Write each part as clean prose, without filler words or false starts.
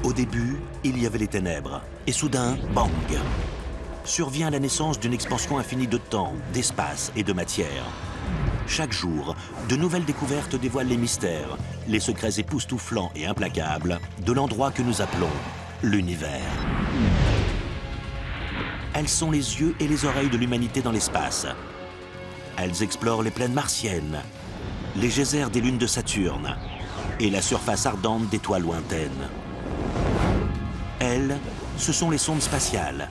Au début, il y avait les ténèbres, et soudain, bang! Survient la naissance d'une expansion infinie de temps, d'espace et de matière. Chaque jour, de nouvelles découvertes dévoilent les mystères, les secrets époustouflants et implacables de l'endroit que nous appelons l'univers. Elles sont les yeux et les oreilles de l'humanité dans l'espace. Elles explorent les plaines martiennes, les geysers des lunes de Saturne et la surface ardente d'étoiles lointaines. Elles, ce sont les sondes spatiales,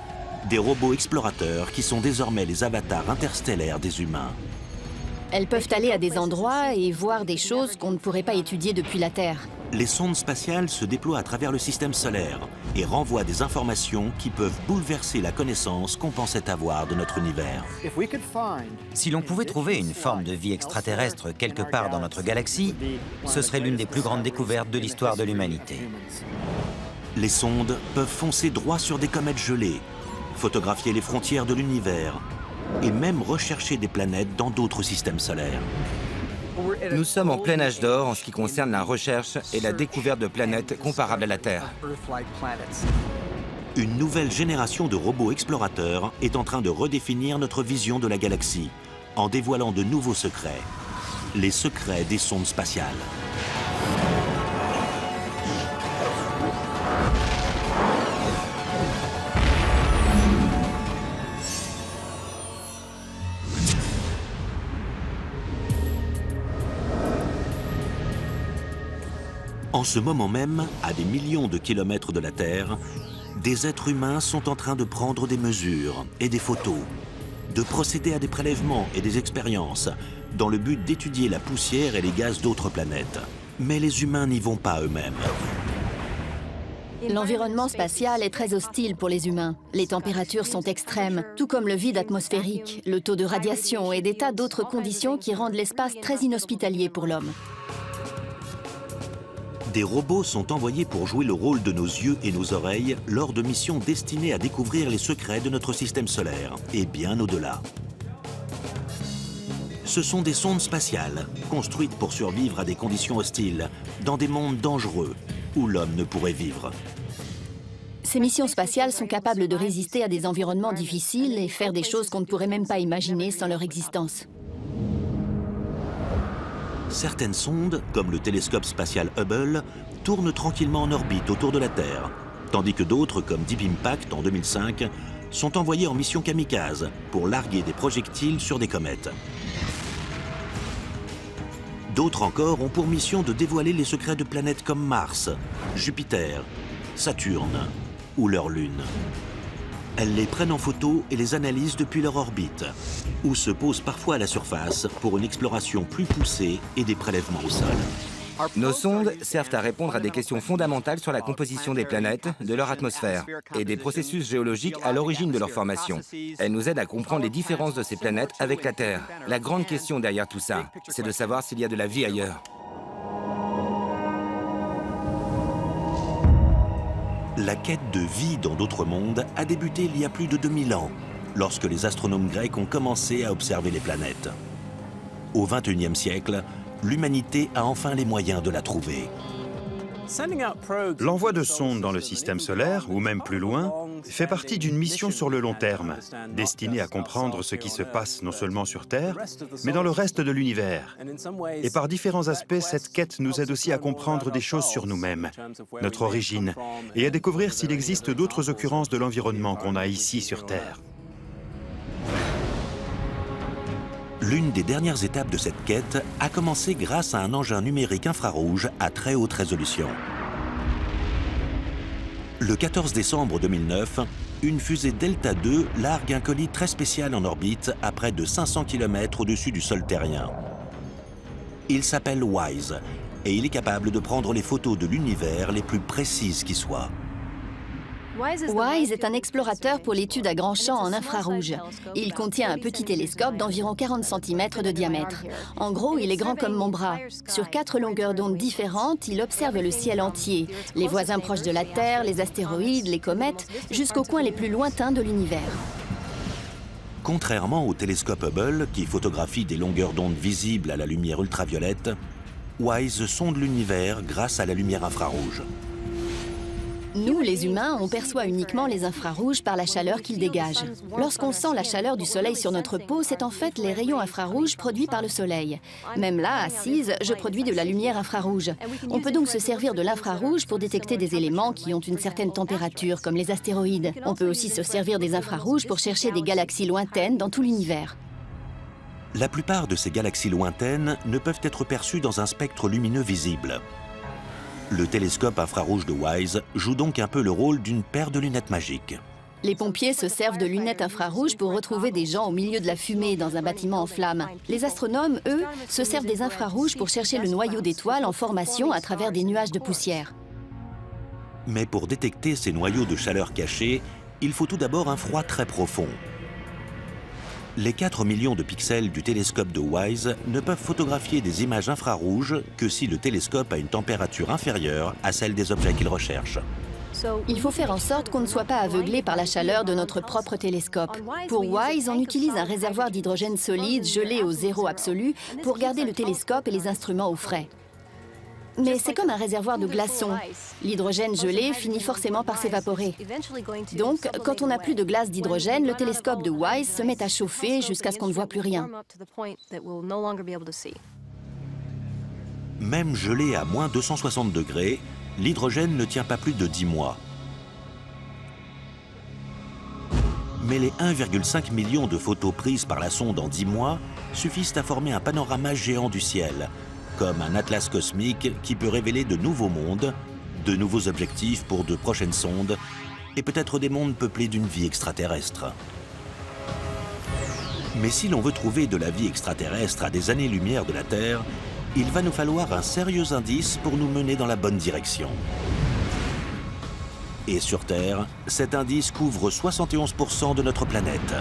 des robots explorateurs qui sont désormais les avatars interstellaires des humains. Elles peuvent aller à des endroits et voir des choses qu'on ne pourrait pas étudier depuis la Terre. Les sondes spatiales se déploient à travers le système solaire et renvoient des informations qui peuvent bouleverser la connaissance qu'on pensait avoir de notre univers. Si l'on pouvait trouver une forme de vie extraterrestre quelque part dans notre galaxie, ce serait l'une des plus grandes découvertes de l'histoire de l'humanité. Les sondes peuvent foncer droit sur des comètes gelées, photographier les frontières de l'univers et même rechercher des planètes dans d'autres systèmes solaires. Nous sommes en plein âge d'or en ce qui concerne la recherche et la découverte de planètes comparables à la Terre. Une nouvelle génération de robots explorateurs est en train de redéfinir notre vision de la galaxie en dévoilant de nouveaux secrets, les secrets des sondes spatiales. En ce moment même, à des millions de kilomètres de la Terre, des êtres humains sont en train de prendre des mesures et des photos, de procéder à des prélèvements et des expériences, dans le but d'étudier la poussière et les gaz d'autres planètes. Mais les humains n'y vont pas eux-mêmes. L'environnement spatial est très hostile pour les humains. Les températures sont extrêmes, tout comme le vide atmosphérique, le taux de radiation et des tas d'autres conditions qui rendent l'espace très inhospitalier pour l'homme. Des robots sont envoyés pour jouer le rôle de nos yeux et nos oreilles lors de missions destinées à découvrir les secrets de notre système solaire, et bien au-delà. Ce sont des sondes spatiales, construites pour survivre à des conditions hostiles, dans des mondes dangereux, où l'homme ne pourrait vivre. Ces missions spatiales sont capables de résister à des environnements difficiles et faire des choses qu'on ne pourrait même pas imaginer sans leur existence. Certaines sondes, comme le télescope spatial Hubble, tournent tranquillement en orbite autour de la Terre, tandis que d'autres, comme Deep Impact en 2005, sont envoyées en mission kamikaze pour larguer des projectiles sur des comètes. D'autres encore ont pour mission de dévoiler les secrets de planètes comme Mars, Jupiter, Saturne ou leurs lunes. Elles les prennent en photo et les analysent depuis leur orbite, ou se posent parfois à la surface pour une exploration plus poussée et des prélèvements au sol. Nos sondes servent à répondre à des questions fondamentales sur la composition des planètes, de leur atmosphère et des processus géologiques à l'origine de leur formation. Elles nous aident à comprendre les différences de ces planètes avec la Terre. La grande question derrière tout ça, c'est de savoir s'il y a de la vie ailleurs. La quête de vie dans d'autres mondes a débuté il y a plus de 2000 ans, lorsque les astronomes grecs ont commencé à observer les planètes. Au XXIe siècle, l'humanité a enfin les moyens de la trouver. L'envoi de sondes dans le système solaire, ou même plus loin, fait partie d'une mission sur le long terme, destinée à comprendre ce qui se passe non seulement sur Terre, mais dans le reste de l'univers. Et par différents aspects, cette quête nous aide aussi à comprendre des choses sur nous-mêmes, notre origine, et à découvrir s'il existe d'autres occurrences de l'environnement qu'on a ici sur Terre. L'une des dernières étapes de cette quête a commencé grâce à un engin numérique infrarouge à très haute résolution. Le 14 décembre 2009, une fusée Delta II largue un colis très spécial en orbite à près de 500 km au-dessus du sol terrien. Il s'appelle WISE et il est capable de prendre les photos de l'univers les plus précises qui soient. WISE est un explorateur pour l'étude à grand champ en infrarouge. Il contient un petit télescope d'environ 40 cm de diamètre. En gros, il est grand comme mon bras. Sur 4 longueurs d'onde différentes, il observe le ciel entier, les voisins proches de la Terre, les astéroïdes, les comètes, jusqu'aux coins les plus lointains de l'univers. Contrairement au télescope Hubble, qui photographie des longueurs d'onde visibles à la lumière ultraviolette, WISE sonde l'univers grâce à la lumière infrarouge. Nous, les humains, on perçoit uniquement les infrarouges par la chaleur qu'ils dégagent. Lorsqu'on sent la chaleur du soleil sur notre peau, c'est en fait les rayons infrarouges produits par le soleil. Même là, assise, je produis de la lumière infrarouge. On peut donc se servir de l'infrarouge pour détecter des éléments qui ont une certaine température, comme les astéroïdes. On peut aussi se servir des infrarouges pour chercher des galaxies lointaines dans tout l'univers. La plupart de ces galaxies lointaines ne peuvent être perçues dans un spectre lumineux visible. Le télescope infrarouge de WISE joue donc un peu le rôle d'une paire de lunettes magiques. Les pompiers se servent de lunettes infrarouges pour retrouver des gens au milieu de la fumée dans un bâtiment en flammes. Les astronomes, eux, se servent des infrarouges pour chercher le noyau d'étoiles en formation à travers des nuages de poussière. Mais pour détecter ces noyaux de chaleur cachés, il faut tout d'abord un froid très profond. Les 4 millions de pixels du télescope de WISE ne peuvent photographier des images infrarouges que si le télescope a une température inférieure à celle des objets qu'il recherche. Il faut faire en sorte qu'on ne soit pas aveuglé par la chaleur de notre propre télescope. Pour WISE, on utilise un réservoir d'hydrogène solide gelé au zéro absolu pour garder le télescope et les instruments au frais. Mais c'est comme un réservoir de glaçons. L'hydrogène gelé finit forcément par s'évaporer. Donc, quand on n'a plus de glace d'hydrogène, le télescope de WISE se met à chauffer jusqu'à ce qu'on ne voit plus rien. Même gelé à moins 260 degrés, l'hydrogène ne tient pas plus de 10 mois. Mais les 1,5 million de photos prises par la sonde en 10 mois suffisent à former un panorama géant du ciel, comme un atlas cosmique qui peut révéler de nouveaux mondes, de nouveaux objectifs pour de prochaines sondes, et peut-être des mondes peuplés d'une vie extraterrestre. Mais si l'on veut trouver de la vie extraterrestre à des années-lumière de la Terre, il va nous falloir un sérieux indice pour nous mener dans la bonne direction. Et sur Terre, cet indice couvre 71% de notre planète.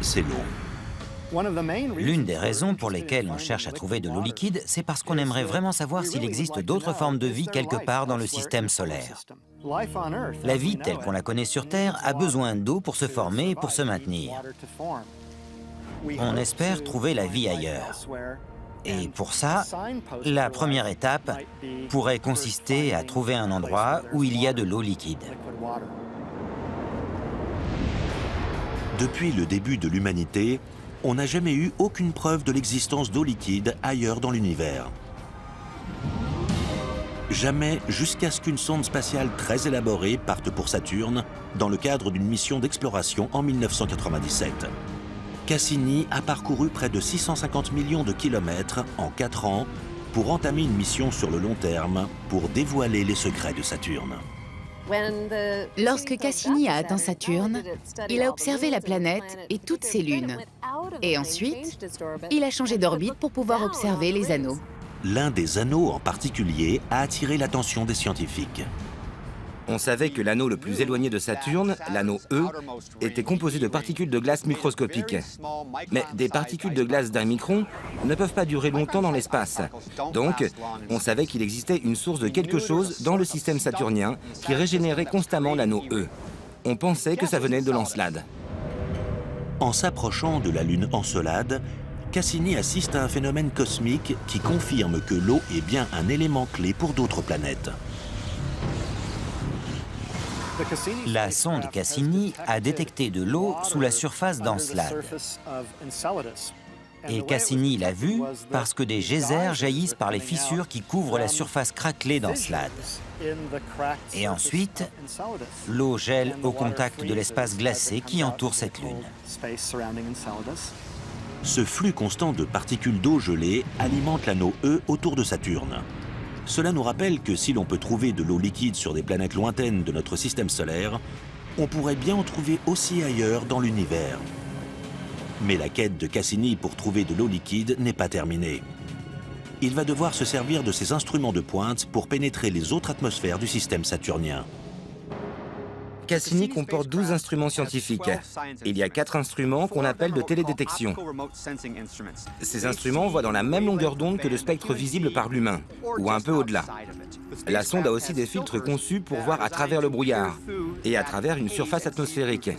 C'est l'eau. L'une des raisons pour lesquelles on cherche à trouver de l'eau liquide, c'est parce qu'on aimerait vraiment savoir s'il existe d'autres formes de vie quelque part dans le système solaire. La vie telle qu'on la connaît sur Terre a besoin d'eau pour se former et pour se maintenir. On espère trouver la vie ailleurs. Et pour ça, la première étape pourrait consister à trouver un endroit où il y a de l'eau liquide. Depuis le début de l'humanité, on n'a jamais eu aucune preuve de l'existence d'eau liquide ailleurs dans l'univers. Jamais jusqu'à ce qu'une sonde spatiale très élaborée parte pour Saturne dans le cadre d'une mission d'exploration en 1997. Cassini a parcouru près de 650 millions de kilomètres en 4 ans pour entamer une mission sur le long terme pour dévoiler les secrets de Saturne. Lorsque Cassini a atteint Saturne, il a observé la planète et toutes ses lunes. Et ensuite, il a changé d'orbite pour pouvoir observer les anneaux. L'un des anneaux en particulier a attiré l'attention des scientifiques. On savait que l'anneau le plus éloigné de Saturne, l'anneau E, était composé de particules de glace microscopiques. Mais des particules de glace d'1 micron ne peuvent pas durer longtemps dans l'espace. Donc, on savait qu'il existait une source de quelque chose dans le système saturnien qui régénérait constamment l'anneau E. On pensait que ça venait de l'Encelade. En s'approchant de la Lune Encelade, Cassini assiste à un phénomène cosmique qui confirme que l'eau est bien un élément clé pour d'autres planètes. La sonde Cassini a détecté de l'eau sous la surface d'Encelade. Et Cassini l'a vu parce que des geysers jaillissent par les fissures qui couvrent la surface craquelée d'Encelade. Et ensuite, l'eau gèle au contact de l'espace glacé qui entoure cette lune. Ce flux constant de particules d'eau gelée alimente l'anneau E autour de Saturne. Cela nous rappelle que si l'on peut trouver de l'eau liquide sur des planètes lointaines de notre système solaire, on pourrait bien en trouver aussi ailleurs dans l'univers. Mais la quête de Cassini pour trouver de l'eau liquide n'est pas terminée. Il va devoir se servir de ses instruments de pointe pour pénétrer les autres atmosphères du système saturnien. Cassini comporte 12 instruments scientifiques. Il y a 4 instruments qu'on appelle de télédétection. Ces instruments voient dans la même longueur d'onde que le spectre visible par l'humain, ou un peu au-delà. La sonde a aussi des filtres conçus pour voir à travers le brouillard et à travers une surface atmosphérique.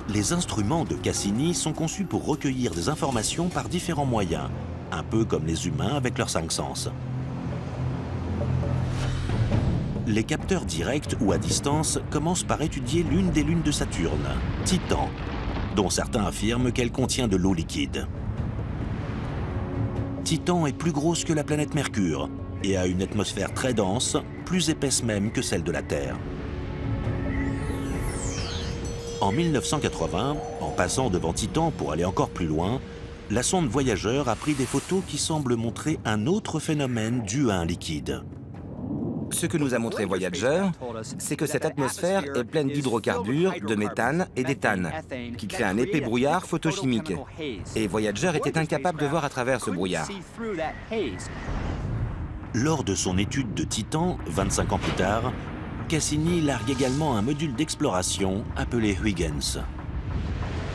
Les instruments de Cassini sont conçus pour recueillir des informations par différents moyens, un peu comme les humains avec leurs 5 sens. Les capteurs directs ou à distance commencent par étudier l'une des lunes de Saturne, Titan, dont certains affirment qu'elle contient de l'eau liquide. Titan est plus grosse que la planète Mercure et a une atmosphère très dense, plus épaisse même que celle de la Terre. En 1980, en passant devant Titan pour aller encore plus loin, la sonde Voyager a pris des photos qui semblent montrer un autre phénomène dû à un liquide. Ce que nous a montré Voyager, c'est que cette atmosphère est pleine d'hydrocarbures, de méthane et d'éthane, qui créent un épais brouillard photochimique. Et Voyager était incapable de voir à travers ce brouillard. Lors de son étude de Titan, 25 ans plus tard, Cassini largue également un module d'exploration appelé Huygens.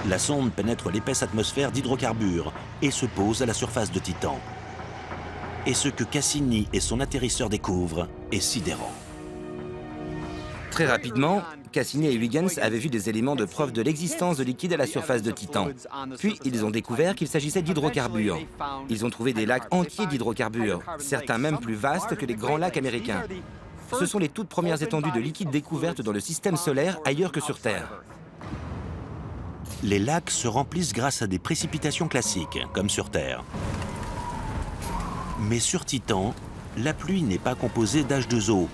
La sonde pénètre l'épaisse atmosphère d'hydrocarbures et se pose à la surface de Titan. Et ce que Cassini et son atterrisseur découvrent est sidérant. Très rapidement, Cassini et Huygens avaient vu des éléments de preuve de l'existence de liquide à la surface de Titan. Puis, ils ont découvert qu'il s'agissait d'hydrocarbures. Ils ont trouvé des lacs entiers d'hydrocarbures, certains même plus vastes que les grands lacs américains. Ce sont les toutes premières étendues de liquide découvertes dans le système solaire ailleurs que sur Terre. Les lacs se remplissent grâce à des précipitations classiques, comme sur Terre. Mais sur Titan, la pluie n'est pas composée d'H2O,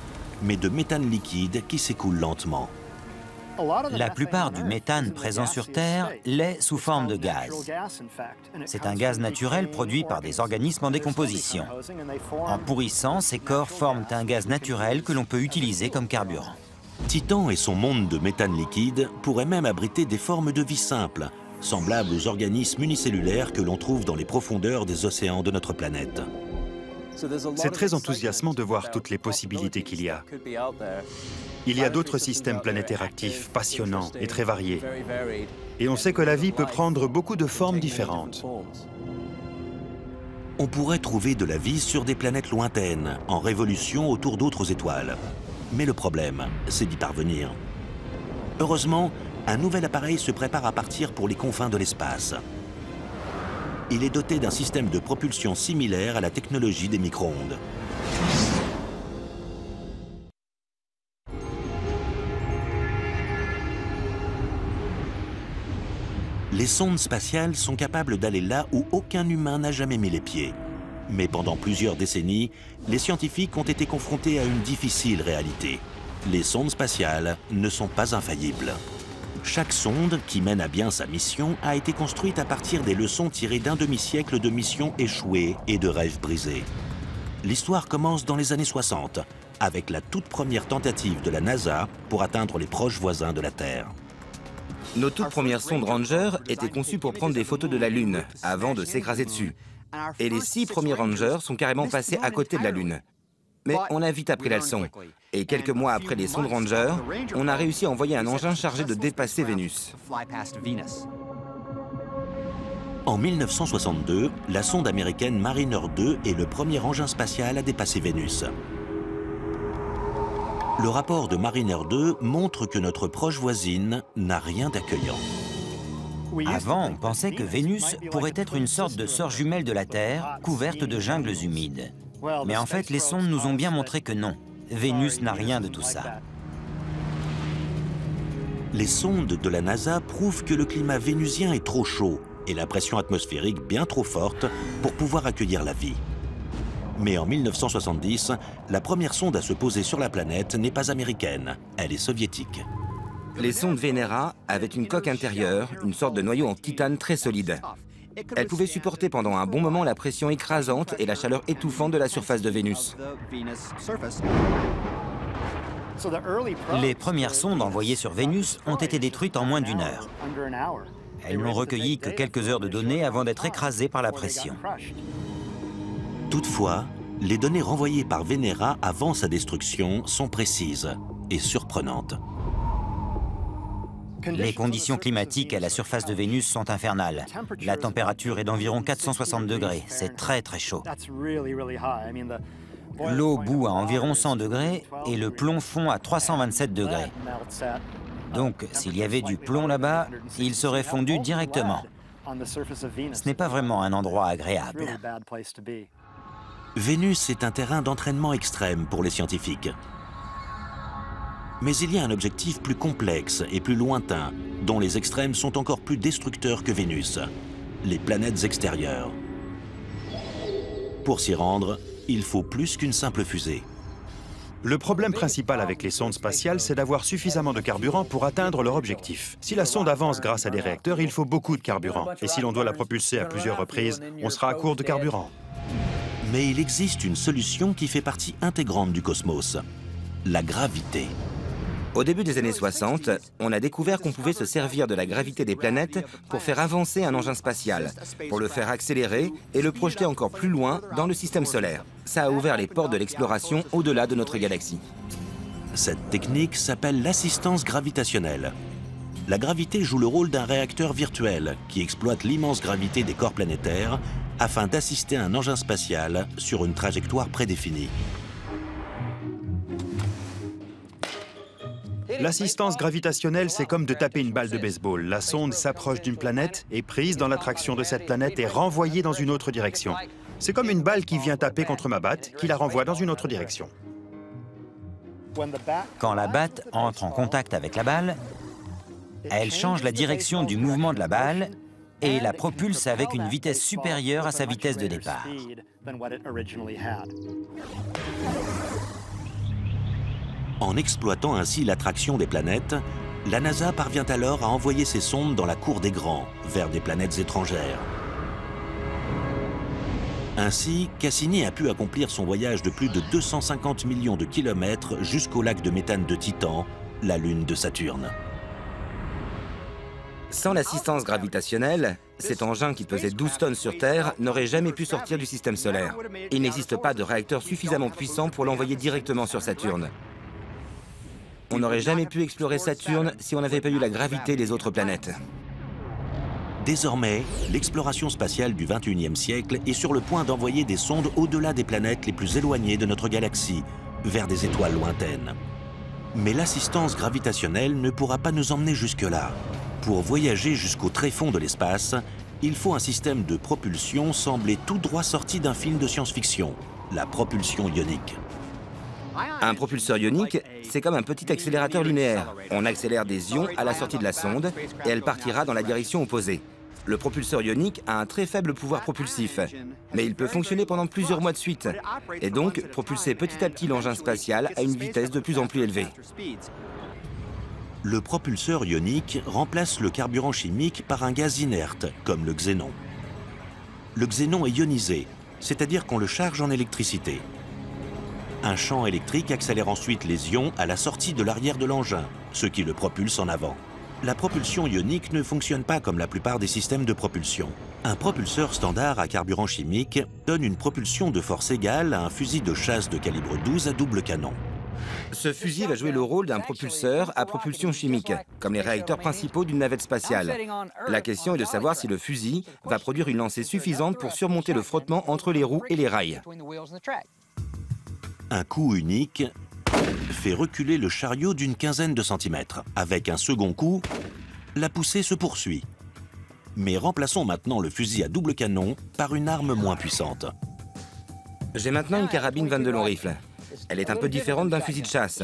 mais de méthane liquide qui s'écoule lentement. La plupart du méthane présent sur Terre l'est sous forme de gaz. C'est un gaz naturel produit par des organismes en décomposition. En pourrissant, ces corps forment un gaz naturel que l'on peut utiliser comme carburant. Titan et son monde de méthane liquide pourraient même abriter des formes de vie simples, semblables aux organismes unicellulaires que l'on trouve dans les profondeurs des océans de notre planète. C'est très enthousiasmant de voir toutes les possibilités qu'il y a. Il y a d'autres systèmes planétaires actifs, passionnants et très variés. Et on sait que la vie peut prendre beaucoup de formes différentes. On pourrait trouver de la vie sur des planètes lointaines, en révolution autour d'autres étoiles. Mais le problème, c'est d'y parvenir. Heureusement, un nouvel appareil se prépare à partir pour les confins de l'espace. Il est doté d'un système de propulsion similaire à la technologie des micro-ondes. Les sondes spatiales sont capables d'aller là où aucun humain n'a jamais mis les pieds. Mais pendant plusieurs décennies, les scientifiques ont été confrontés à une difficile réalité. Les sondes spatiales ne sont pas infaillibles. Chaque sonde qui mène à bien sa mission a été construite à partir des leçons tirées d'un demi-siècle de missions échouées et de rêves brisés. L'histoire commence dans les années 60, avec la toute première tentative de la NASA pour atteindre les proches voisins de la Terre. Nos toutes premières sondes Ranger étaient conçues pour prendre des photos de la Lune, avant de s'écraser dessus. Et les 6 premiers Rangers sont carrément passés à côté de la Lune. Mais on a vite appris la leçon. Et quelques mois après les sondes Ranger, on a réussi à envoyer un engin chargé de dépasser Vénus. En 1962, la sonde américaine Mariner 2 est le premier engin spatial à dépasser Vénus. Le rapport de Mariner 2 montre que notre proche voisine n'a rien d'accueillant. Avant, on pensait que Vénus pourrait être une sorte de sœur jumelle de la Terre, couverte de jungles humides. Mais en fait, les sondes nous ont bien montré que non. Vénus n'a rien de tout ça. Les sondes de la NASA prouvent que le climat vénusien est trop chaud et la pression atmosphérique bien trop forte pour pouvoir accueillir la vie. Mais en 1970, la première sonde à se poser sur la planète n'est pas américaine, elle est soviétique. Les sondes Venera avaient une coque intérieure, une sorte de noyau en titane très solide. Elles pouvaient supporter pendant un bon moment la pression écrasante et la chaleur étouffante de la surface de Vénus. Les premières sondes envoyées sur Vénus ont été détruites en moins d'1 heure. Elles n'ont recueilli que quelques heures de données avant d'être écrasées par la pression. Toutefois, les données renvoyées par Venera avant sa destruction sont précises et surprenantes. Les conditions climatiques à la surface de Vénus sont infernales. La température est d'environ 460 degrés. C'est très très chaud. L'eau bout à environ 100 degrés et le plomb fond à 327 degrés. Donc, s'il y avait du plomb là-bas, il serait fondu directement. Ce n'est pas vraiment un endroit agréable. Vénus est un terrain d'entraînement extrême pour les scientifiques. Mais il y a un objectif plus complexe et plus lointain, dont les extrêmes sont encore plus destructeurs que Vénus, les planètes extérieures. Pour s'y rendre, il faut plus qu'une simple fusée. Le problème principal avec les sondes spatiales, c'est d'avoir suffisamment de carburant pour atteindre leur objectif. Si la sonde avance grâce à des réacteurs, il faut beaucoup de carburant. Et si l'on doit la propulser à plusieurs reprises, on sera à court de carburant. Mais il existe une solution qui fait partie intégrante du cosmos, la gravité. Au début des années 60, on a découvert qu'on pouvait se servir de la gravité des planètes pour faire avancer un engin spatial, pour le faire accélérer et le projeter encore plus loin dans le système solaire. Ça a ouvert les portes de l'exploration au-delà de notre galaxie. Cette technique s'appelle l'assistance gravitationnelle. La gravité joue le rôle d'un réacteur virtuel qui exploite l'immense gravité des corps planétaires afin d'assister un engin spatial sur une trajectoire prédéfinie. L'assistance gravitationnelle, c'est comme de taper une balle de baseball. La sonde s'approche d'une planète, est prise dans l'attraction de cette planète et renvoyée dans une autre direction. C'est comme une balle qui vient taper contre ma batte, qui la renvoie dans une autre direction. Quand la batte entre en contact avec la balle, elle change la direction du mouvement de la balle et la propulse avec une vitesse supérieure à sa vitesse de départ. En exploitant ainsi l'attraction des planètes, la NASA parvient alors à envoyer ses sondes dans la cour des grands, vers des planètes étrangères. Ainsi, Cassini a pu accomplir son voyage de plus de 250 millions de kilomètres jusqu'au lac de méthane de Titan, la lune de Saturne. Sans l'assistance gravitationnelle, cet engin qui pesait 12 tonnes sur Terre n'aurait jamais pu sortir du système solaire. Il n'existe pas de réacteur suffisamment puissant pour l'envoyer directement sur Saturne. On n'aurait jamais pu explorer Saturne si on n'avait pas eu la gravité des autres planètes. Désormais, l'exploration spatiale du XXIe siècle est sur le point d'envoyer des sondes au-delà des planètes les plus éloignées de notre galaxie, vers des étoiles lointaines. Mais l'assistance gravitationnelle ne pourra pas nous emmener jusque-là. Pour voyager jusqu'au tréfonds de l'espace, il faut un système de propulsion semblé tout droit sorti d'un film de science-fiction, la propulsion ionique. Un propulseur ionique, c'est comme un petit accélérateur linéaire. On accélère des ions à la sortie de la sonde et elle partira dans la direction opposée. Le propulseur ionique a un très faible pouvoir propulsif, mais il peut fonctionner pendant plusieurs mois de suite et donc propulser petit à petit l'engin spatial à une vitesse de plus en plus élevée. Le propulseur ionique remplace le carburant chimique par un gaz inerte, comme le xénon. Le xénon est ionisé, c'est-à-dire qu'on le charge en électricité. Un champ électrique accélère ensuite les ions à la sortie de l'arrière de l'engin, ce qui le propulse en avant. La propulsion ionique ne fonctionne pas comme la plupart des systèmes de propulsion. Un propulseur standard à carburant chimique donne une propulsion de force égale à un fusil de chasse de calibre 12 à double canon. Ce fusil va jouer le rôle d'un propulseur à propulsion chimique, comme les réacteurs principaux d'une navette spatiale. La question est de savoir si le fusil va produire une lancée suffisante pour surmonter le frottement entre les roues et les rails. Un coup unique fait reculer le chariot d'une quinzaine de centimètres. Avec un second coup, la poussée se poursuit. Mais remplaçons maintenant le fusil à double canon par une arme moins puissante. J'ai maintenant une carabine 22 long rifle. Elle est un peu différente d'un fusil de chasse.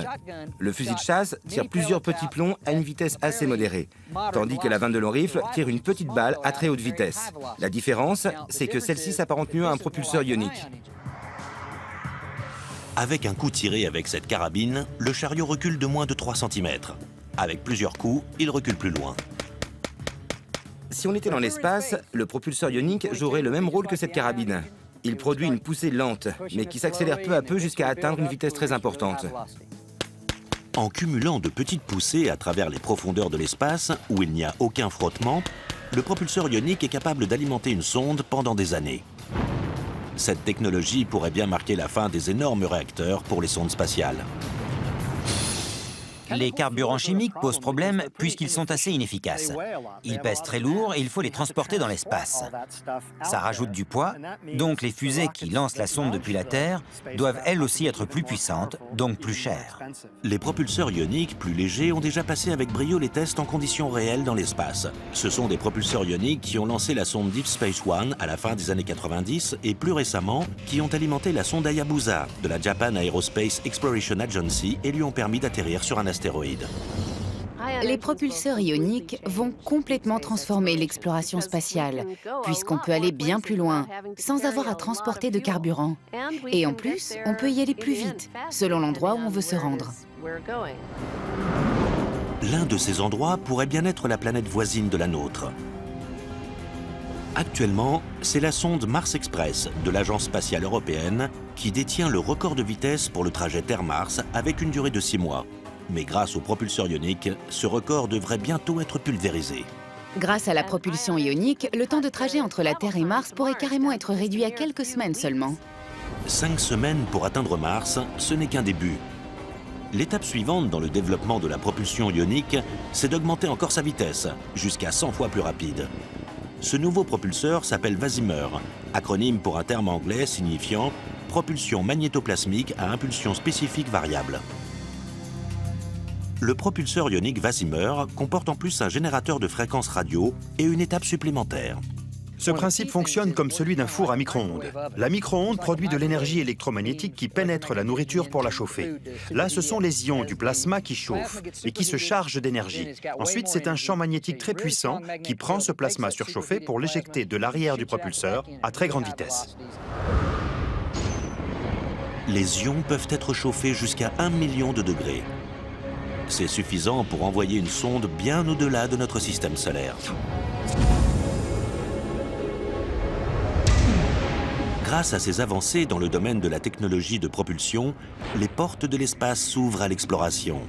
Le fusil de chasse tire plusieurs petits plombs à une vitesse assez modérée, tandis que la 22 long rifle tire une petite balle à très haute vitesse. La différence, c'est que celle-ci s'apparente mieux à un propulseur ionique. Avec un coup tiré avec cette carabine, le chariot recule de moins de 3 cm. Avec plusieurs coups, il recule plus loin. Si on était dans l'espace, le propulseur ionique jouerait le même rôle que cette carabine. Il produit une poussée lente, mais qui s'accélère peu à peu jusqu'à atteindre une vitesse très importante. En cumulant de petites poussées à travers les profondeurs de l'espace, où il n'y a aucun frottement, le propulseur ionique est capable d'alimenter une sonde pendant des années. Cette technologie pourrait bien marquer la fin des énormes réacteurs pour les sondes spatiales. Les carburants chimiques posent problème puisqu'ils sont assez inefficaces. Ils pèsent très lourd et il faut les transporter dans l'espace. Ça rajoute du poids, donc les fusées qui lancent la sonde depuis la Terre doivent elles aussi être plus puissantes, donc plus chères. Les propulseurs ioniques plus légers ont déjà passé avec brio les tests en conditions réelles dans l'espace. Ce sont des propulseurs ioniques qui ont lancé la sonde Deep Space One à la fin des années 90 et plus récemment qui ont alimenté la sonde Hayabusa de la Japan Aerospace Exploration Agency et lui ont permis d'atterrir sur un astéroïde. astéroïdes. Les propulseurs ioniques vont complètement transformer l'exploration spatiale, puisqu'on peut aller bien plus loin, sans avoir à transporter de carburant. Et en plus, on peut y aller plus vite, selon l'endroit où on veut se rendre. L'un de ces endroits pourrait bien être la planète voisine de la nôtre. Actuellement, c'est la sonde Mars Express de l'Agence spatiale européenne qui détient le record de vitesse pour le trajet Terre-Mars avec une durée de 6 mois. Mais grâce au propulseur ionique, ce record devrait bientôt être pulvérisé. Grâce à la propulsion ionique, le temps de trajet entre la Terre et Mars pourrait carrément être réduit à quelques semaines seulement. 5 semaines pour atteindre Mars, ce n'est qu'un début. L'étape suivante dans le développement de la propulsion ionique, c'est d'augmenter encore sa vitesse, jusqu'à 100 fois plus rapide. Ce nouveau propulseur s'appelle VASIMR, acronyme pour un terme anglais signifiant « propulsion magnétoplasmique à impulsion spécifique variable ». Le propulseur ionique VASIMR comporte en plus un générateur de fréquences radio et une étape supplémentaire. Ce principe fonctionne comme celui d'un four à micro-ondes. La micro-onde produit de l'énergie électromagnétique qui pénètre la nourriture pour la chauffer. Là, ce sont les ions du plasma qui chauffent et qui se chargent d'énergie. Ensuite, c'est un champ magnétique très puissant qui prend ce plasma surchauffé pour l'éjecter de l'arrière du propulseur à très grande vitesse. Les ions peuvent être chauffés jusqu'à 1 million de degrés. C'est suffisant pour envoyer une sonde bien au-delà de notre système solaire. Grâce à ces avancées dans le domaine de la technologie de propulsion, les portes de l'espace s'ouvrent à l'exploration.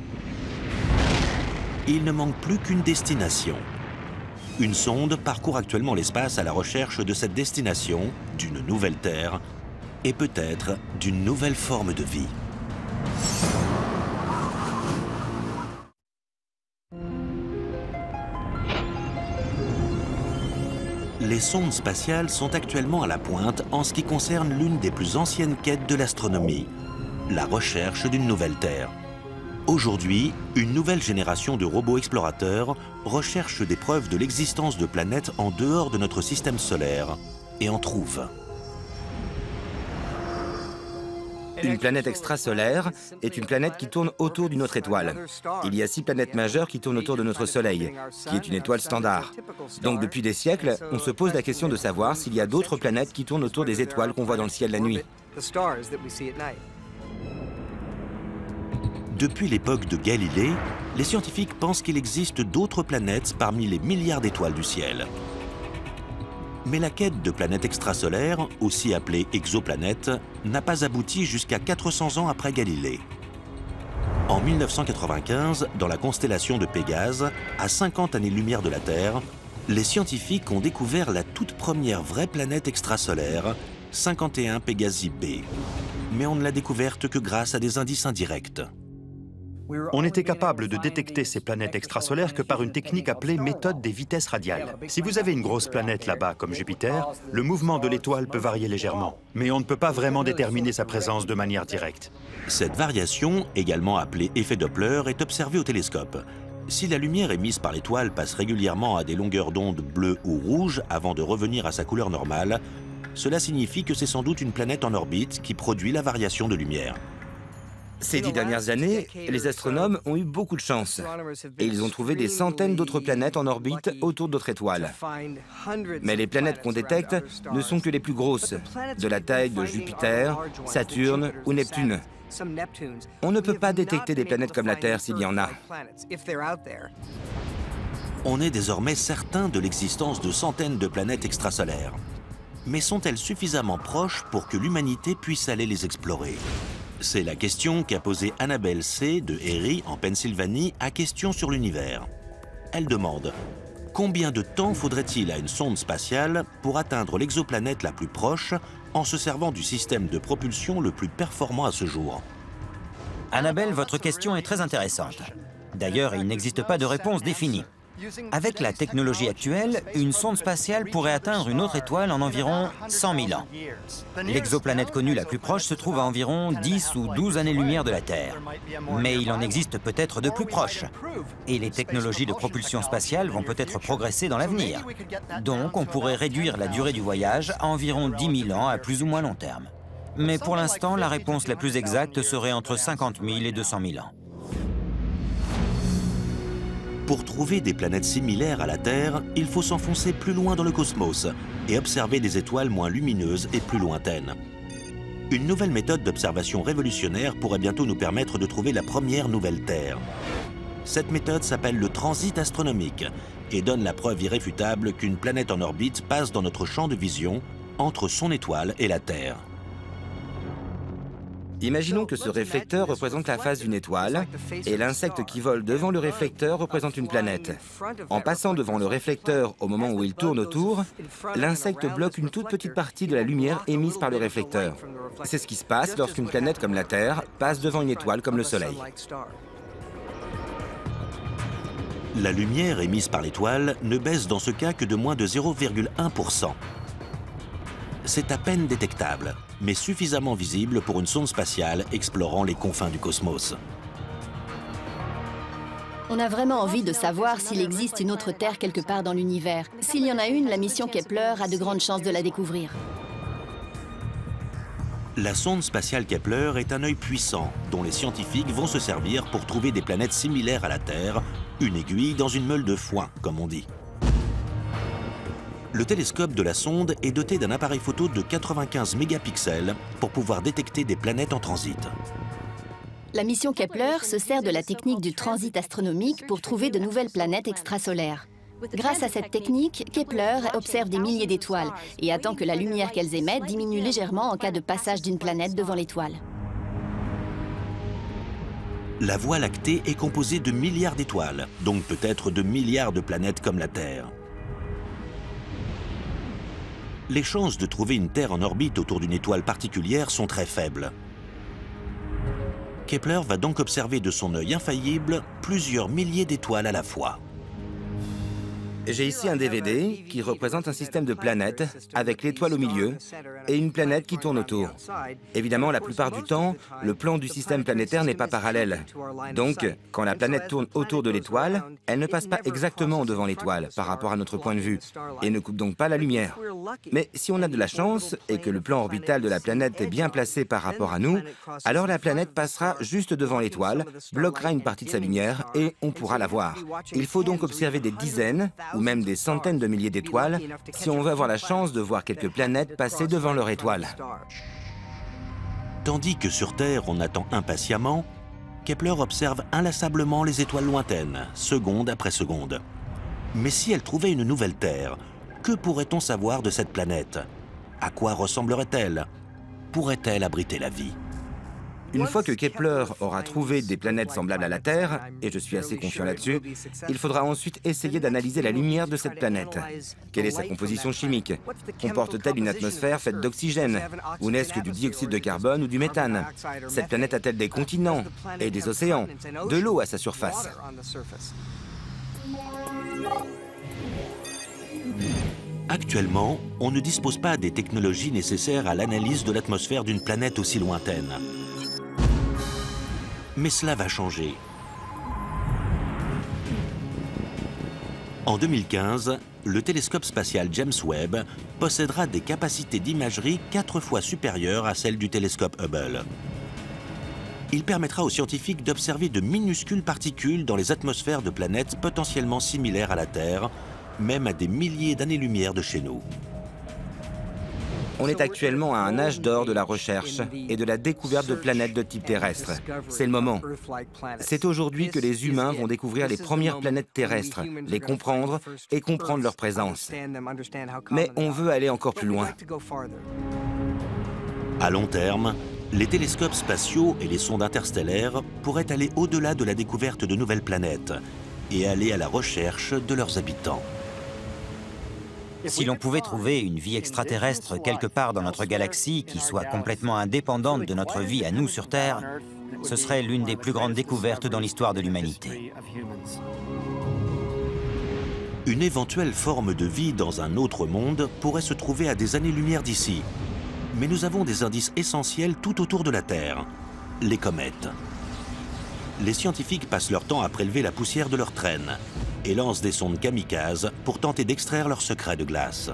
Il ne manque plus qu'une destination. Une sonde parcourt actuellement l'espace à la recherche de cette destination, d'une nouvelle Terre, et peut-être d'une nouvelle forme de vie. Les sondes spatiales sont actuellement à la pointe en ce qui concerne l'une des plus anciennes quêtes de l'astronomie, la recherche d'une nouvelle Terre. Aujourd'hui, une nouvelle génération de robots explorateurs recherche des preuves de l'existence de planètes en dehors de notre système solaire et en trouve. Une planète extrasolaire est une planète qui tourne autour d'une autre étoile. Il y a 6 planètes majeures qui tournent autour de notre Soleil, qui est une étoile standard. Donc depuis des siècles, on se pose la question de savoir s'il y a d'autres planètes qui tournent autour des étoiles qu'on voit dans le ciel la nuit. Depuis l'époque de Galilée, les scientifiques pensent qu'il existe d'autres planètes parmi les milliards d'étoiles du ciel. Mais la quête de planètes extrasolaires, aussi appelée exoplanètes, n'a pas abouti jusqu'à 400 ans après Galilée. En 1995, dans la constellation de Pégase, à 50 années-lumière de la Terre, les scientifiques ont découvert la toute première vraie planète extrasolaire, 51 Pégasi b. Mais on ne l'a découverte que grâce à des indices indirects. On n'était capable de détecter ces planètes extrasolaires que par une technique appelée méthode des vitesses radiales. Si vous avez une grosse planète là-bas, comme Jupiter, le mouvement de l'étoile peut varier légèrement. Mais on ne peut pas vraiment déterminer sa présence de manière directe. Cette variation, également appelée effet Doppler, est observée au télescope. Si la lumière émise par l'étoile passe régulièrement à des longueurs d'onde bleues ou rouges avant de revenir à sa couleur normale, cela signifie que c'est sans doute une planète en orbite qui produit la variation de lumière. Ces 10 dernières années, les astronomes ont eu beaucoup de chance et ils ont trouvé des centaines d'autres planètes en orbite autour d'autres étoiles. Mais les planètes qu'on détecte ne sont que les plus grosses, de la taille de Jupiter, Saturne ou Neptune. On ne peut pas détecter des planètes comme la Terre s'il y en a. On est désormais certain de l'existence de centaines de planètes extrasolaires. Mais sont-elles suffisamment proches pour que l'humanité puisse aller les explorer ? C'est la question qu'a posée Annabelle C. de Erie, en Pennsylvanie, à Question sur l'univers. Elle demande « Combien de temps faudrait-il à une sonde spatiale pour atteindre l'exoplanète la plus proche en se servant du système de propulsion le plus performant à ce jour ?» Annabelle, votre question est très intéressante. D'ailleurs, il n'existe pas de réponse définie. Avec la technologie actuelle, une sonde spatiale pourrait atteindre une autre étoile en environ 100 000 ans. L'exoplanète connue la plus proche se trouve à environ 10 ou 12 années-lumière de la Terre. Mais il en existe peut-être de plus proches. Et les technologies de propulsion spatiale vont peut-être progresser dans l'avenir. Donc, on pourrait réduire la durée du voyage à environ 10 000 ans à plus ou moins long terme. Mais pour l'instant, la réponse la plus exacte serait entre 50 000 et 200 000 ans. Pour trouver des planètes similaires à la Terre, il faut s'enfoncer plus loin dans le cosmos et observer des étoiles moins lumineuses et plus lointaines. Une nouvelle méthode d'observation révolutionnaire pourrait bientôt nous permettre de trouver la première nouvelle Terre. Cette méthode s'appelle le transit astronomique et donne la preuve irréfutable qu'une planète en orbite passe dans notre champ de vision entre son étoile et la Terre. Imaginons que ce réflecteur représente la face d'une étoile et l'insecte qui vole devant le réflecteur représente une planète. En passant devant le réflecteur au moment où il tourne autour, l'insecte bloque une toute petite partie de la lumière émise par le réflecteur. C'est ce qui se passe lorsqu'une planète comme la Terre passe devant une étoile comme le Soleil. La lumière émise par l'étoile ne baisse dans ce cas que de moins de 0,1%. C'est à peine détectable, mais suffisamment visible pour une sonde spatiale explorant les confins du cosmos. On a vraiment envie de savoir s'il existe une autre Terre quelque part dans l'univers. S'il y en a une, la mission Kepler a de grandes chances de la découvrir. La sonde spatiale Kepler est un œil puissant dont les scientifiques vont se servir pour trouver des planètes similaires à la Terre, une aiguille dans une meule de foin, comme on dit. Le télescope de la sonde est doté d'un appareil photo de 95 mégapixels pour pouvoir détecter des planètes en transit. La mission Kepler se sert de la technique du transit astronomique pour trouver de nouvelles planètes extrasolaires. Grâce à cette technique, Kepler observe des milliers d'étoiles et attend que la lumière qu'elles émettent diminue légèrement en cas de passage d'une planète devant l'étoile. La Voie lactée est composée de milliards d'étoiles, donc peut-être de milliards de planètes comme la Terre. Les chances de trouver une Terre en orbite autour d'une étoile particulière sont très faibles. Kepler va donc observer de son œil infaillible plusieurs milliers d'étoiles à la fois. J'ai ici un DVD qui représente un système de planètes avec l'étoile au milieu et une planète qui tourne autour. Évidemment, la plupart du temps, le plan du système planétaire n'est pas parallèle. Donc, quand la planète tourne autour de l'étoile, elle ne passe pas exactement devant l'étoile par rapport à notre point de vue et ne coupe donc pas la lumière. Mais si on a de la chance et que le plan orbital de la planète est bien placé par rapport à nous, alors la planète passera juste devant l'étoile, bloquera une partie de sa lumière et on pourra la voir. Il faut donc observer des dizaines ou même des centaines de milliers d'étoiles si on veut avoir la chance de voir quelques planètes passer devant leur étoile. Tandis que sur Terre, on attend impatiemment, Kepler observe inlassablement les étoiles lointaines, seconde après seconde. Mais si elle trouvait une nouvelle Terre, que pourrait-on savoir de cette planète? À quoi ressemblerait-elle? Pourrait-elle abriter la vie? Une fois que Kepler aura trouvé des planètes semblables à la Terre, et je suis assez confiant là-dessus, il faudra ensuite essayer d'analyser la lumière de cette planète. Quelle est sa composition chimique? Comporte-t-elle une atmosphère faite d'oxygène? Ou n'est-ce que du dioxyde de carbone ou du méthane? Cette planète a-t-elle des continents et des océans? De l'eau à sa surface? Actuellement, on ne dispose pas des technologies nécessaires à l'analyse de l'atmosphère d'une planète aussi lointaine. Mais cela va changer. En 2015, le télescope spatial James Webb possédera des capacités d'imagerie 4 fois supérieures à celles du télescope Hubble. Il permettra aux scientifiques d'observer de minuscules particules dans les atmosphères de planètes potentiellement similaires à la Terre, même à des milliers d'années-lumière de chez nous. On est actuellement à un âge d'or de la recherche et de la découverte de planètes de type terrestre. C'est le moment. C'est aujourd'hui que les humains vont découvrir les premières planètes terrestres, les comprendre et comprendre leur présence. Mais on veut aller encore plus loin. À long terme, les télescopes spatiaux et les sondes interstellaires pourraient aller au-delà de la découverte de nouvelles planètes et aller à la recherche de leurs habitants. Si l'on pouvait trouver une vie extraterrestre quelque part dans notre galaxie qui soit complètement indépendante de notre vie à nous sur Terre, ce serait l'une des plus grandes découvertes dans l'histoire de l'humanité. Une éventuelle forme de vie dans un autre monde pourrait se trouver à des années-lumière d'ici. Mais nous avons des indices essentiels tout autour de la Terre, les comètes. Les scientifiques passent leur temps à prélever la poussière de leurs traînes et lancent des sondes kamikazes pour tenter d'extraire leurs secrets de glace.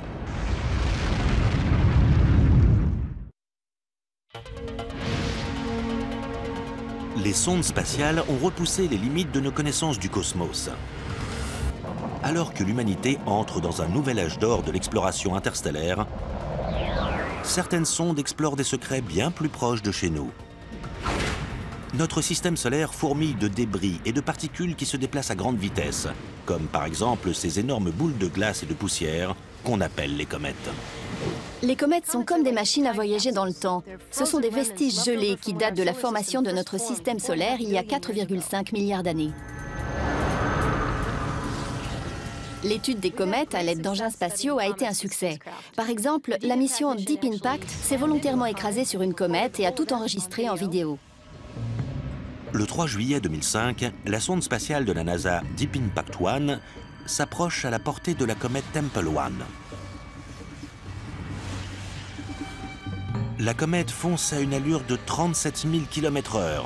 Les sondes spatiales ont repoussé les limites de nos connaissances du cosmos. Alors que l'humanité entre dans un nouvel âge d'or de l'exploration interstellaire, certaines sondes explorent des secrets bien plus proches de chez nous. Notre système solaire fourmille de débris et de particules qui se déplacent à grande vitesse, comme par exemple ces énormes boules de glace et de poussière qu'on appelle les comètes. Les comètes sont comme des machines à voyager dans le temps. Ce sont des vestiges gelés qui datent de la formation de notre système solaire il y a 4,5 milliards d'années. L'étude des comètes à l'aide d'engins spatiaux a été un succès. Par exemple, la mission Deep Impact s'est volontairement écrasée sur une comète et a tout enregistré en vidéo. Le 3 juillet 2005, la sonde spatiale de la NASA Deep Impact 1 s'approche à la portée de la comète Tempel 1. La comète fonce à une allure de 37 000 km/h.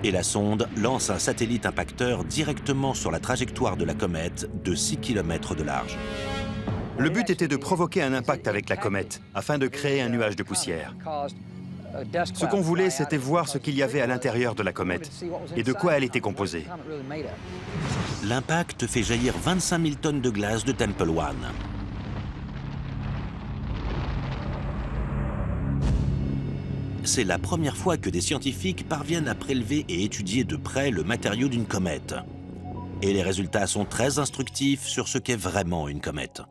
Et la sonde lance un satellite impacteur directement sur la trajectoire de la comète de 6 km de large. Le but était de provoquer un impact avec la comète, afin de créer un nuage de poussière. Ce qu'on voulait, c'était voir ce qu'il y avait à l'intérieur de la comète et de quoi elle était composée. L'impact fait jaillir 25 000 tonnes de glace de Tempel 1. C'est la première fois que des scientifiques parviennent à prélever et étudier de près le matériau d'une comète. Et les résultats sont très instructifs sur ce qu'est vraiment une comète.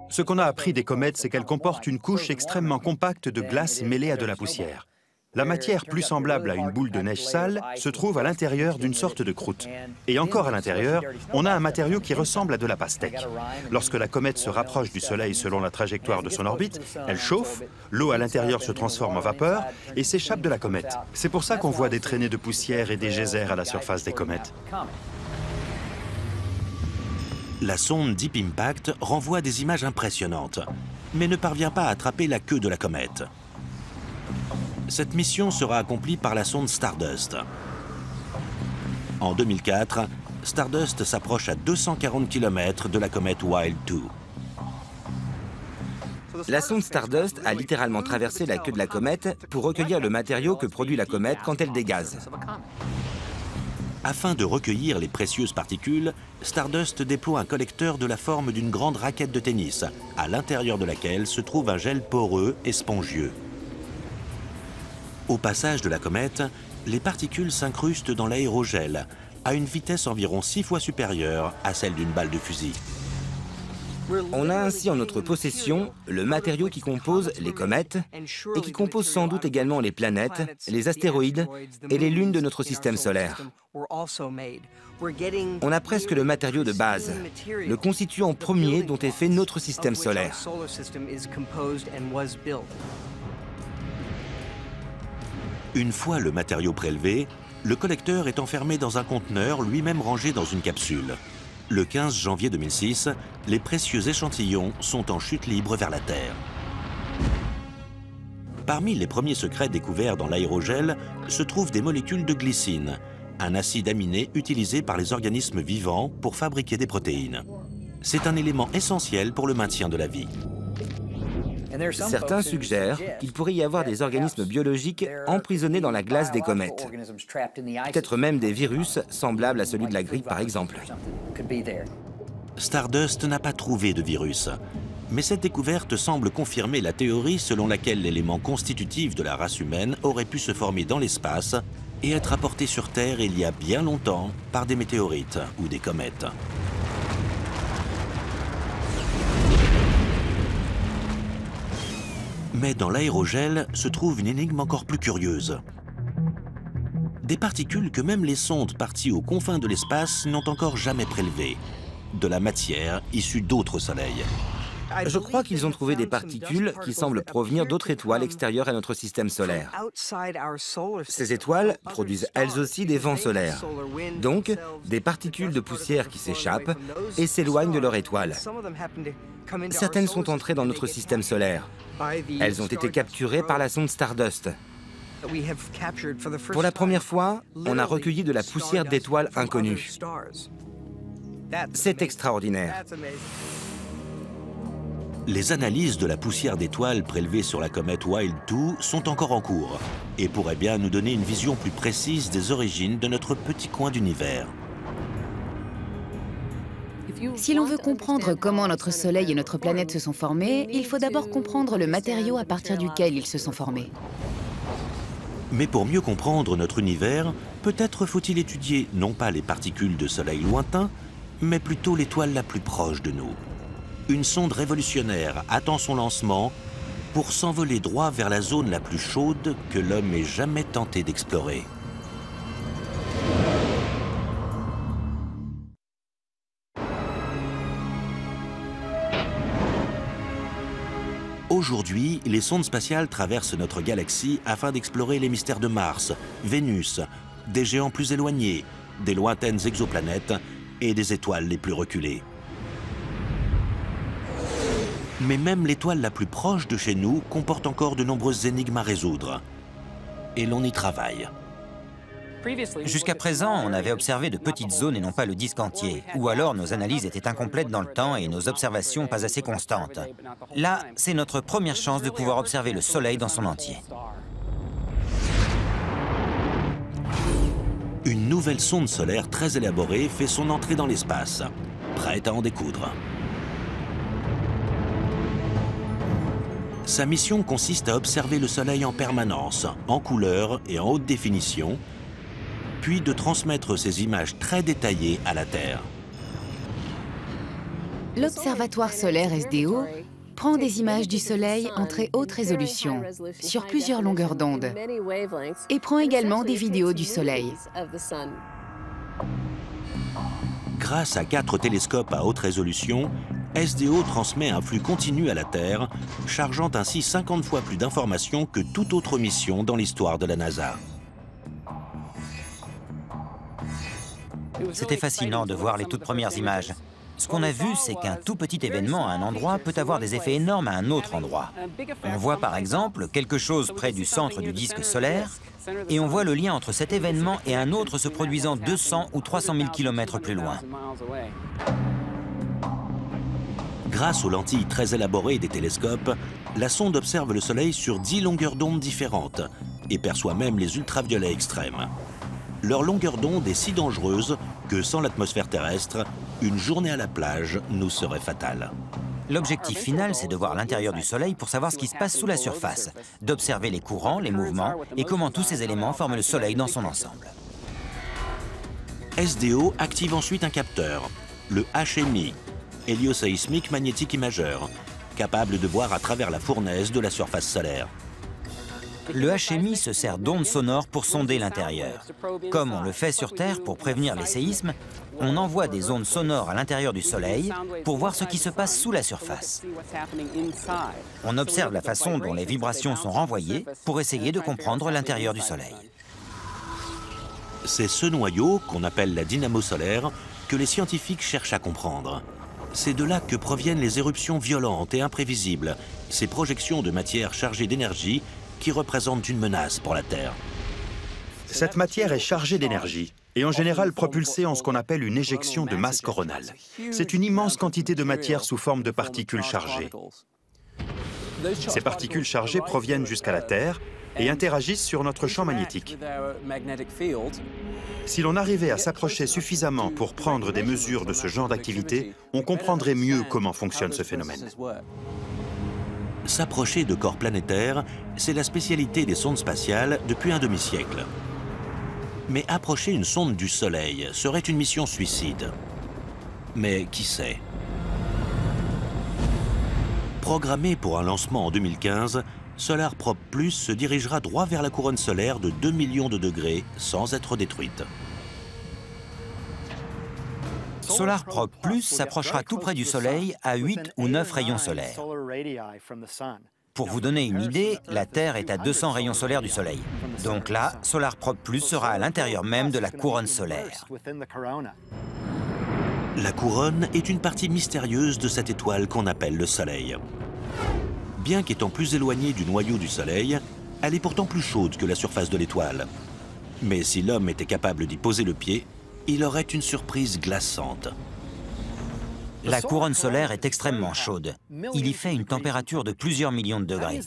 Ce qu'on a appris des comètes, c'est qu'elles comportent une couche extrêmement compacte de glace mêlée à de la poussière. La matière plus semblable à une boule de neige sale se trouve à l'intérieur d'une sorte de croûte. Et encore à l'intérieur, on a un matériau qui ressemble à de la pastèque. Lorsque la comète se rapproche du Soleil selon la trajectoire de son orbite, elle chauffe, l'eau à l'intérieur se transforme en vapeur et s'échappe de la comète. C'est pour ça qu'on voit des traînées de poussière et des geysers à la surface des comètes. La sonde Deep Impact renvoie des images impressionnantes, mais ne parvient pas à attraper la queue de la comète. Cette mission sera accomplie par la sonde Stardust. En 2004, Stardust s'approche à 240 km de la comète Wild 2. La sonde Stardust a littéralement traversé la queue de la comète pour recueillir le matériau que produit la comète quand elle dégaze. Afin de recueillir les précieuses particules, Stardust déploie un collecteur de la forme d'une grande raquette de tennis, à l'intérieur de laquelle se trouve un gel poreux et spongieux. Au passage de la comète, les particules s'incrustent dans l'aérogel, à une vitesse environ 6 fois supérieure à celle d'une balle de fusil. On a ainsi en notre possession le matériau qui compose les comètes et qui compose sans doute également les planètes, les astéroïdes et les lunes de notre système solaire. On a presque le matériau de base, le constituant premier dont est fait notre système solaire. Une fois le matériau prélevé, le collecteur est enfermé dans un conteneur lui-même rangé dans une capsule. Le 15 janvier 2006, les précieux échantillons sont en chute libre vers la Terre. Parmi les premiers secrets découverts dans l'aérogel se trouvent des molécules de glycine, un acide aminé utilisé par les organismes vivants pour fabriquer des protéines. C'est un élément essentiel pour le maintien de la vie. Certains suggèrent qu'il pourrait y avoir des organismes biologiques emprisonnés dans la glace des comètes. Peut-être même des virus semblables à celui de la grippe, par exemple. Stardust n'a pas trouvé de virus. Mais cette découverte semble confirmer la théorie selon laquelle l'élément constitutif de la race humaine aurait pu se former dans l'espace et être apporté sur Terre il y a bien longtemps par des météorites ou des comètes. Mais dans l'aérogel se trouve une énigme encore plus curieuse. Des particules que même les sondes parties aux confins de l'espace n'ont encore jamais prélevées. De la matière issue d'autres soleils. Je crois qu'ils ont trouvé des particules qui semblent provenir d'autres étoiles extérieures à notre système solaire. Ces étoiles produisent elles aussi des vents solaires, donc des particules de poussière qui s'échappent et s'éloignent de leur étoile. Certaines sont entrées dans notre système solaire. Elles ont été capturées par la sonde Stardust. Pour la première fois, on a recueilli de la poussière d'étoiles inconnues. C'est extraordinaire. Les analyses de la poussière d'étoiles prélevée sur la comète Wild 2 sont encore en cours et pourraient bien nous donner une vision plus précise des origines de notre petit coin d'univers. Si l'on veut comprendre comment notre Soleil et notre planète se sont formés, il faut d'abord comprendre le matériau à partir duquel ils se sont formés. Mais pour mieux comprendre notre univers, peut-être faut-il étudier non pas les particules de soleil lointains, mais plutôt l'étoile la plus proche de nous. Une sonde révolutionnaire attend son lancement pour s'envoler droit vers la zone la plus chaude que l'homme ait jamais tenté d'explorer. Aujourd'hui, les sondes spatiales traversent notre galaxie afin d'explorer les mystères de Mars, Vénus, des géants plus éloignés, des lointaines exoplanètes et des étoiles les plus reculées. Mais même l'étoile la plus proche de chez nous comporte encore de nombreuses énigmes à résoudre. Et l'on y travaille. Jusqu'à présent, on avait observé de petites zones et non pas le disque entier, ou alors nos analyses étaient incomplètes dans le temps et nos observations pas assez constantes. Là, c'est notre première chance de pouvoir observer le Soleil dans son entier. Une nouvelle sonde solaire très élaborée fait son entrée dans l'espace, prête à en découdre. Sa mission consiste à observer le Soleil en permanence, en couleur et en haute définition, puis de transmettre ces images très détaillées à la Terre. L'Observatoire solaire SDO prend des images du Soleil en très haute résolution, sur plusieurs longueurs d'onde, et prend également des vidéos du Soleil. Grâce à 4 télescopes à haute résolution, SDO transmet un flux continu à la Terre, chargeant ainsi 50 fois plus d'informations que toute autre mission dans l'histoire de la NASA. C'était fascinant de voir les toutes premières images. Ce qu'on a vu, c'est qu'un tout petit événement à un endroit peut avoir des effets énormes à un autre endroit. On voit par exemple quelque chose près du centre du disque solaire, et on voit le lien entre cet événement et un autre se produisant 200 ou 300 000 km plus loin. Grâce aux lentilles très élaborées des télescopes, la sonde observe le Soleil sur 10 longueurs d'onde différentes et perçoit même les ultraviolets extrêmes. Leur longueur d'onde est si dangereuse que sans l'atmosphère terrestre, une journée à la plage nous serait fatale. L'objectif final, c'est de voir l'intérieur du Soleil pour savoir ce qui se passe sous la surface, d'observer les courants, les mouvements et comment tous ces éléments forment le Soleil dans son ensemble. SDO active ensuite un capteur, le HMI, Hélioséismique Magnétique Imageur, capable de voir à travers la fournaise de la surface solaire. Le HMI se sert d'ondes sonores pour sonder l'intérieur. Comme on le fait sur Terre pour prévenir les séismes, on envoie des ondes sonores à l'intérieur du Soleil pour voir ce qui se passe sous la surface. On observe la façon dont les vibrations sont renvoyées pour essayer de comprendre l'intérieur du Soleil. C'est ce noyau, qu'on appelle la dynamo solaire, que les scientifiques cherchent à comprendre. C'est de là que proviennent les éruptions violentes et imprévisibles, ces projections de matière chargée d'énergie qui représentent une menace pour la Terre. Cette matière est chargée d'énergie et en général propulsée en ce qu'on appelle une éjection de masse coronale. C'est une immense quantité de matière sous forme de particules chargées. Ces particules chargées proviennent jusqu'à la Terre et interagissent sur notre champ magnétique. Si l'on arrivait à s'approcher suffisamment pour prendre des mesures de ce genre d'activité, on comprendrait mieux comment fonctionne ce phénomène. S'approcher de corps planétaires, c'est la spécialité des sondes spatiales depuis un demi-siècle. Mais approcher une sonde du Soleil serait une mission suicide. Mais qui sait? Programmée pour un lancement en 2015, Solar Probe Plus se dirigera droit vers la couronne solaire de 2 millions de degrés sans être détruite. Solar Probe Plus s'approchera tout près du Soleil à 8 ou 9 rayons solaires. Pour vous donner une idée, la Terre est à 200 rayons solaires du Soleil. Donc là, Solar Probe Plus sera à l'intérieur même de la couronne solaire. La couronne est une partie mystérieuse de cette étoile qu'on appelle le Soleil. Bien qu'étant plus éloignée du noyau du Soleil, elle est pourtant plus chaude que la surface de l'étoile. Mais si l'homme était capable d'y poser le pied, il aurait une surprise glaçante. La couronne solaire est extrêmement chaude. Il y fait une température de plusieurs millions de degrés.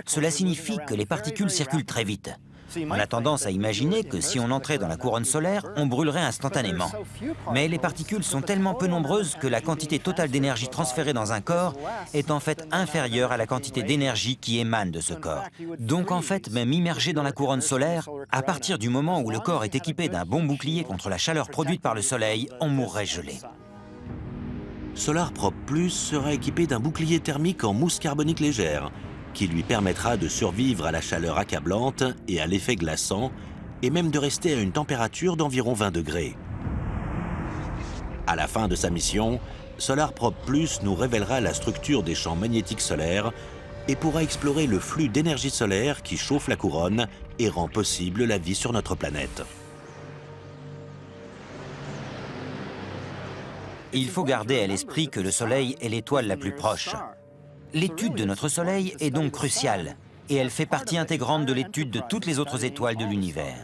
Cela signifie que les particules circulent très vite. On a tendance à imaginer que si on entrait dans la couronne solaire, on brûlerait instantanément. Mais les particules sont tellement peu nombreuses que la quantité totale d'énergie transférée dans un corps est en fait inférieure à la quantité d'énergie qui émane de ce corps. Donc en fait, même immergé dans la couronne solaire, à partir du moment où le corps est équipé d'un bon bouclier contre la chaleur produite par le soleil, on mourrait gelé. Solar Prop Plus sera équipé d'un bouclier thermique en mousse carbonique légère, qui lui permettra de survivre à la chaleur accablante et à l'effet glaçant, et même de rester à une température d'environ 20 degrés. À la fin de sa mission, Solar Prop Plus nous révélera la structure des champs magnétiques solaires et pourra explorer le flux d'énergie solaire qui chauffe la couronne et rend possible la vie sur notre planète. Il faut garder à l'esprit que le Soleil est l'étoile la plus proche. L'étude de notre Soleil est donc cruciale, et elle fait partie intégrante de l'étude de toutes les autres étoiles de l'univers.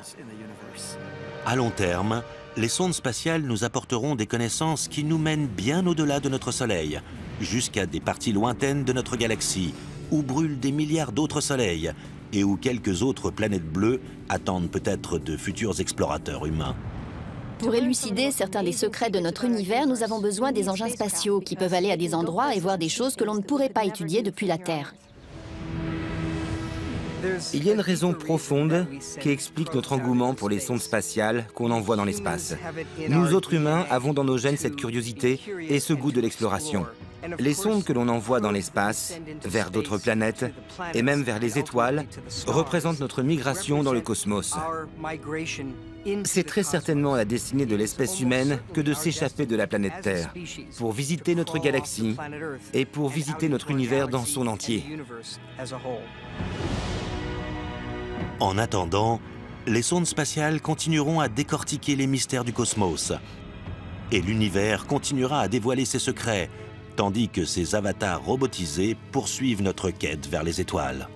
À long terme, les sondes spatiales nous apporteront des connaissances qui nous mènent bien au-delà de notre Soleil, jusqu'à des parties lointaines de notre galaxie, où brûlent des milliards d'autres soleils, et où quelques autres planètes bleues attendent peut-être de futurs explorateurs humains. Pour élucider certains des secrets de notre univers, nous avons besoin des engins spatiaux qui peuvent aller à des endroits et voir des choses que l'on ne pourrait pas étudier depuis la Terre. Il y a une raison profonde qui explique notre engouement pour les sondes spatiales qu'on envoie dans l'espace. Nous autres humains avons dans nos gènes cette curiosité et ce goût de l'exploration. Les sondes que l'on envoie dans l'espace, vers d'autres planètes et même vers les étoiles, représentent notre migration dans le cosmos. C'est très certainement la destinée de l'espèce humaine que de s'échapper de la planète Terre, pour visiter notre galaxie et pour visiter notre univers dans son entier. En attendant, les sondes spatiales continueront à décortiquer les mystères du cosmos. Et l'univers continuera à dévoiler ses secrets, tandis que ses avatars robotisés poursuivent notre quête vers les étoiles.